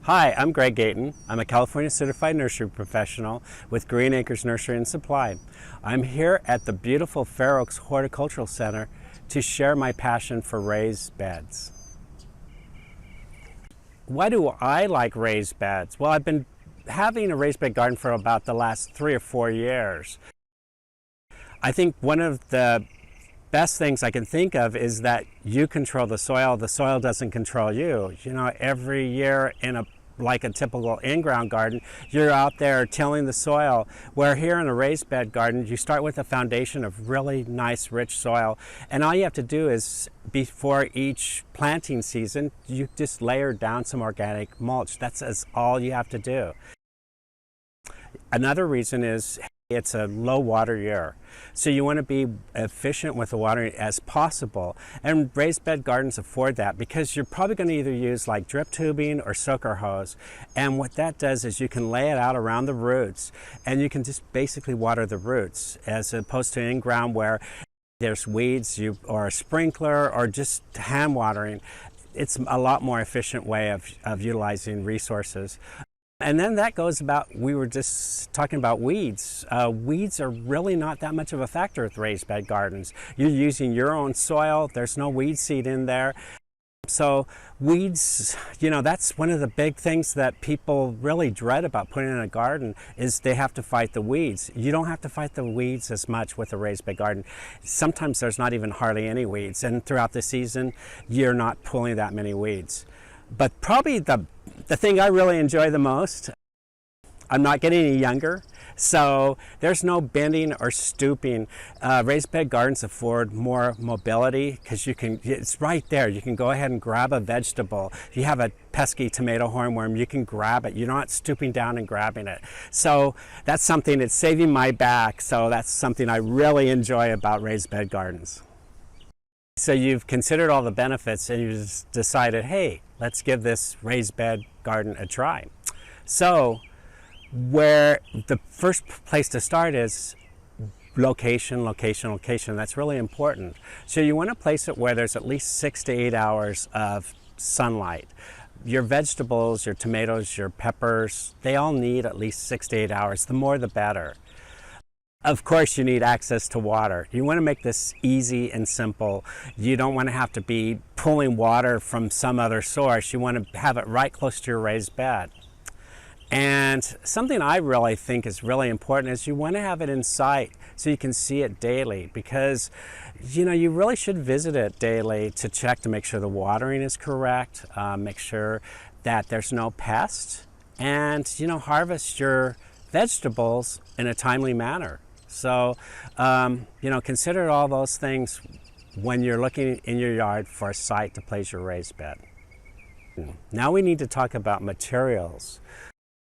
Hi, I'm Gayton. I'm a California certified nursery professional with Green Acres Nursery and Supply. I'm here at the beautiful Fair Oaks Horticultural Center to share my passion for raised beds. Why do I like raised beds? Well, I've been having a raised bed garden for about the last 3 or 4 years. I think one of the best things I can think of is that you control the soil doesn't control you. You know, every year like a typical in-ground garden, you're out there tilling the soil, where here in a raised bed garden, you start with a foundation of really nice, rich soil, and all you have to do is, before each planting season, you just layer down some organic mulch. That's all you have to do. Another reason is it's a low water year, so you want to be efficient with the watering as possible, and raised bed gardens afford that because you're probably going to either use like drip tubing or soaker hose, and what that does is you can lay it out around the roots and you can just basically water the roots, as opposed to in ground where there's weeds or a sprinkler or just hand watering. It's a lot more efficient way of utilizing resources. And then that goes about, we were just talking about weeds. Weeds are really not that much of a factor with raised bed gardens. You're using your own soil, there's no weed seed in there. So weeds, you know, that's one of the big things that people really dread about putting in a garden, is they have to fight the weeds. You don't have to fight the weeds as much with a raised bed garden. Sometimes there's not even hardly any weeds, and throughout the season, you're not pulling that many weeds. But probably the thing I really enjoy the most, I'm not getting any younger, so there's no bending or stooping. Raised bed gardens afford more mobility because it's right there. You can go ahead and grab a vegetable. If you have a pesky tomato hornworm, you can grab it. You're not stooping down and grabbing it. So that's something that's saving my back, so that's something I really enjoy about raised bed gardens. So you've considered all the benefits and you just decided, hey, let's give this raised bed garden a try. So where the first place to start is location. That's really important. So you want to place it where there's at least 6 to 8 hours of sunlight. Your vegetables, your tomatoes, your peppers, they all need at least 6 to 8 hours. The more the better. Of course, you need access to water. You want to make this easy and simple. You don't want to have to be pulling water from some other source. You want to have it right close to your raised bed. And something I really think is really important is you want to have it in sight so you can see it daily, because you really should visit it daily to check to make sure the watering is correct, make sure that there's no pests, and harvest your vegetables in a timely manner. So, consider all those things when you're looking in your yard for a site to place your raised bed. Now we need to talk about materials,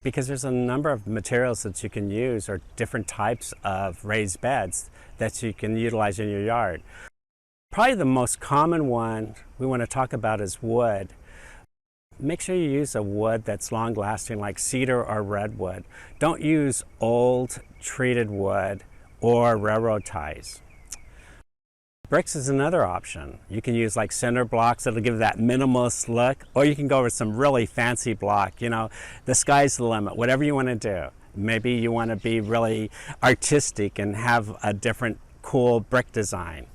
because there's a number of materials that you can use, or different types of raised beds that you can utilize in your yard. Probably the most common one we want to talk about is wood. Make sure you use a wood that's long lasting, like cedar or redwood. Don't use old treated wood or railroad ties. Bricks is another option. You can use like cinder blocks that'll give that minimalist look, or you can go with some really fancy block. The sky's the limit, whatever you want to do. Maybe you want to be really artistic and have a different cool brick design.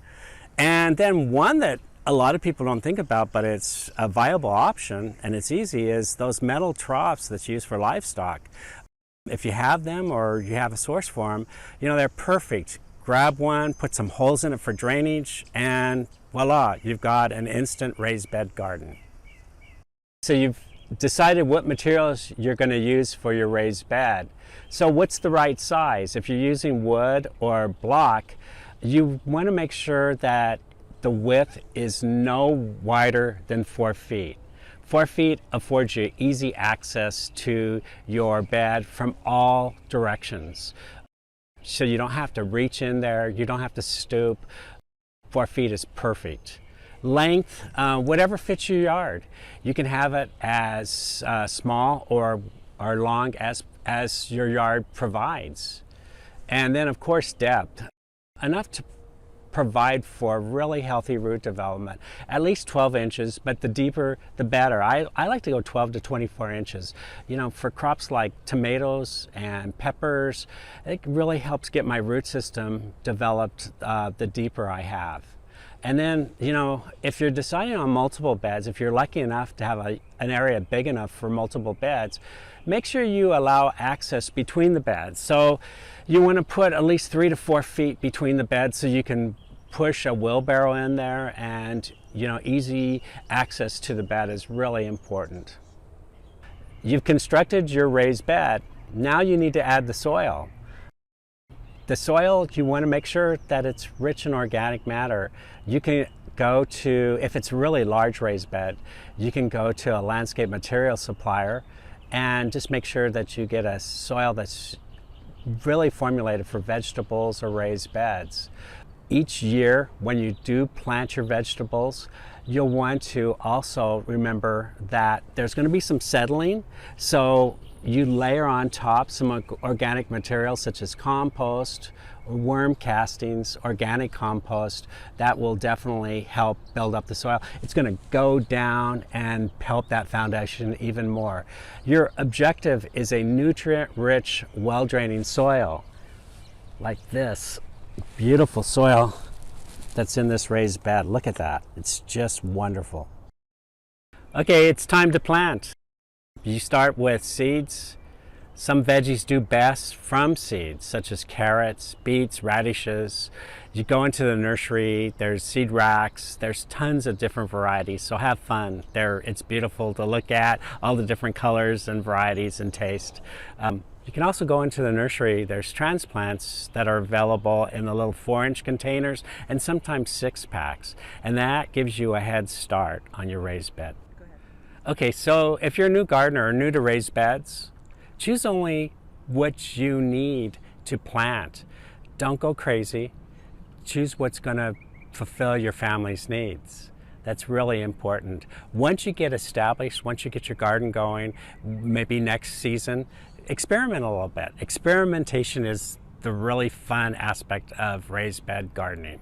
And then one that a lot of people don't think about, but it's a viable option and it's easy, is those metal troughs that's used for livestock. If you have them or you have a source for them, they're perfect. Grab one, put some holes in it for drainage, and voila, you've got an instant raised bed garden. So you've decided what materials you're going to use for your raised bed. So what's the right size? If you're using wood or block, you want to make sure that the width is no wider than 4 feet. 4 feet affords you easy access to your bed from all directions. So you don't have to reach in there, you don't have to stoop. 4 feet is perfect. Length, whatever fits your yard. You can have it as small or long as your yard provides. And then of course depth. Enough to provide for really healthy root development. At least 12 inches, but the deeper the better. I like to go 12 to 24 inches. You know, for crops like tomatoes and peppers, it really helps get my root system developed the deeper I have. And then, you know, if you're deciding on multiple beds, if you're lucky enough to have an area big enough for multiple beds, make sure you allow access between the beds. So you want to put at least 3 to 4 feet between the beds so you can push a wheelbarrow in there, and, you know, easy access to the bed is really important. You've constructed your raised bed. Now you need to add the soil. The soil, you want to make sure that it's rich in organic matter. You can go to, if it's a really large raised bed, you can go to a landscape material supplier and just make sure that you get a soil that's really formulated for vegetables or raised beds. Each year when you do plant your vegetables, you'll want to also remember that there's going to be some settling. So you layer on top some organic materials such as compost, or worm castings, organic compost. That will definitely help build up the soil. It's going to go down and help that foundation even more. Your objective is a nutrient-rich, well-draining soil like this beautiful soil that's in this raised bed. Look at that. It's just wonderful. Okay, it's time to plant. You start with seeds. Some veggies do best from seeds, such as carrots, beets, radishes. You go into the nursery, there's seed racks, there's tons of different varieties, so have fun. It's beautiful to look at, all the different colors and varieties and taste. You can also go into the nursery, there's transplants that are available in the little 4-inch containers and sometimes 6-packs, and that gives you a head start on your raised bed. Okay, so if you're a new gardener or new to raised beds, choose only what you need to plant. Don't go crazy. Choose what's going to fulfill your family's needs. That's really important. Once you get established, once you get your garden going, maybe next season, experiment a little bit. Experimentation is the really fun aspect of raised bed gardening.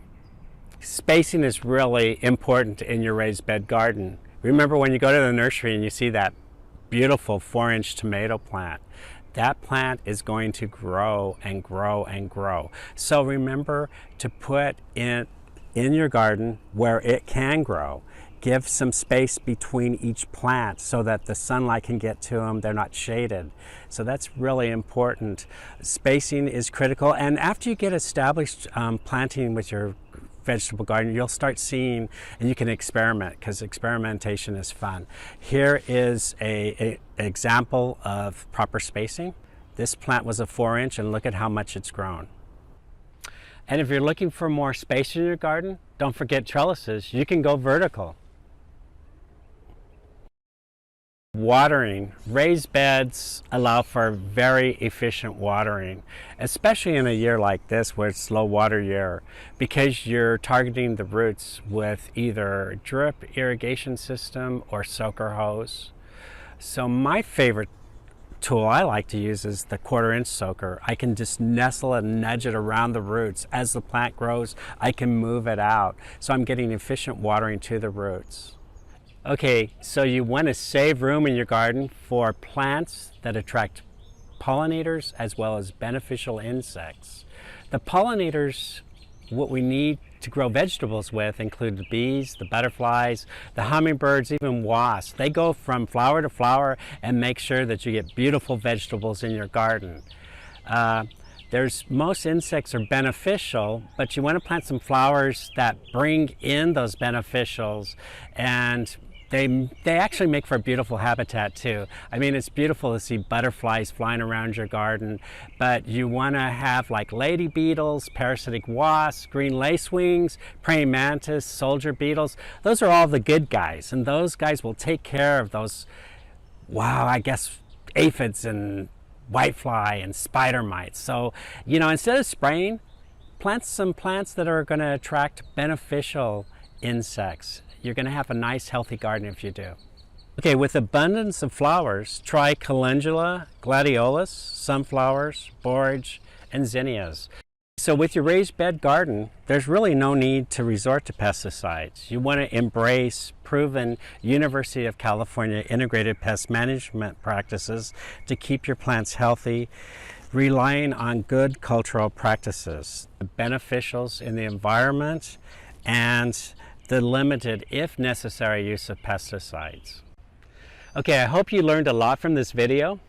Spacing is really important in your raised bed garden. Remember when you go to the nursery and you see that beautiful 4-inch tomato plant, that plant is going to grow and grow and grow. So remember to put it in your garden where it can grow. Give some space between each plant so that the sunlight can get to them. They're not shaded. So that's really important. Spacing is critical. And after you get established planting with your vegetable garden, you'll start seeing, and you can experiment, because experimentation is fun. Here is an example of proper spacing. This plant was a 4-inch, and look at how much it's grown. And if you're looking for more space in your garden, don't forget trellises. You can go vertical. Watering. Raised beds allow for very efficient watering, especially in a year like this where it's low water year, because you're targeting the roots with either drip irrigation system or soaker hose. So my favorite tool I like to use is the 1/4-inch soaker. I can just nestle and nudge it around the roots. As the plant grows, I can move it out. So I'm getting efficient watering to the roots. Okay, so you want to save room in your garden for plants that attract pollinators as well as beneficial insects. The pollinators, what we need to grow vegetables with, include the bees, the butterflies, the hummingbirds, even wasps. They go from flower to flower and make sure that you get beautiful vegetables in your garden. Most insects are beneficial, but you want to plant some flowers that bring in those beneficials, and they actually make for a beautiful habitat too. I mean, it's beautiful to see butterflies flying around your garden, but you want to have like lady beetles, parasitic wasps, green lacewings, praying mantis, soldier beetles. Those are all the good guys, and those guys will take care of those, aphids and whitefly and spider mites. So, instead of spraying, plant some plants that are going to attract beneficial insects. You're going to have a nice, healthy garden if you do. Okay, with abundance of flowers, try calendula, gladiolus, sunflowers, borage, and zinnias. So with your raised bed garden, there's really no need to resort to pesticides. You want to embrace proven University of California integrated pest management practices to keep your plants healthy, relying on good cultural practices, the beneficials in the environment, and the limited, if necessary, use of pesticides. Okay, I hope you learned a lot from this video.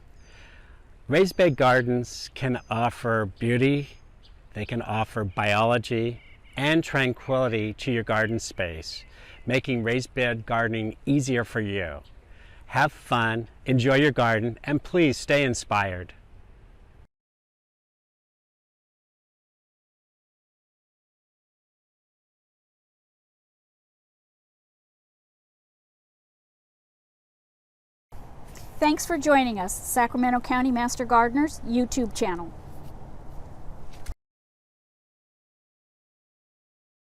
Raised bed gardens can offer beauty, they can offer biology and tranquility to your garden space, making raised bed gardening easier for you. Have fun, enjoy your garden, and please stay inspired. Thanks for joining us, Sacramento County Master Gardeners YouTube channel.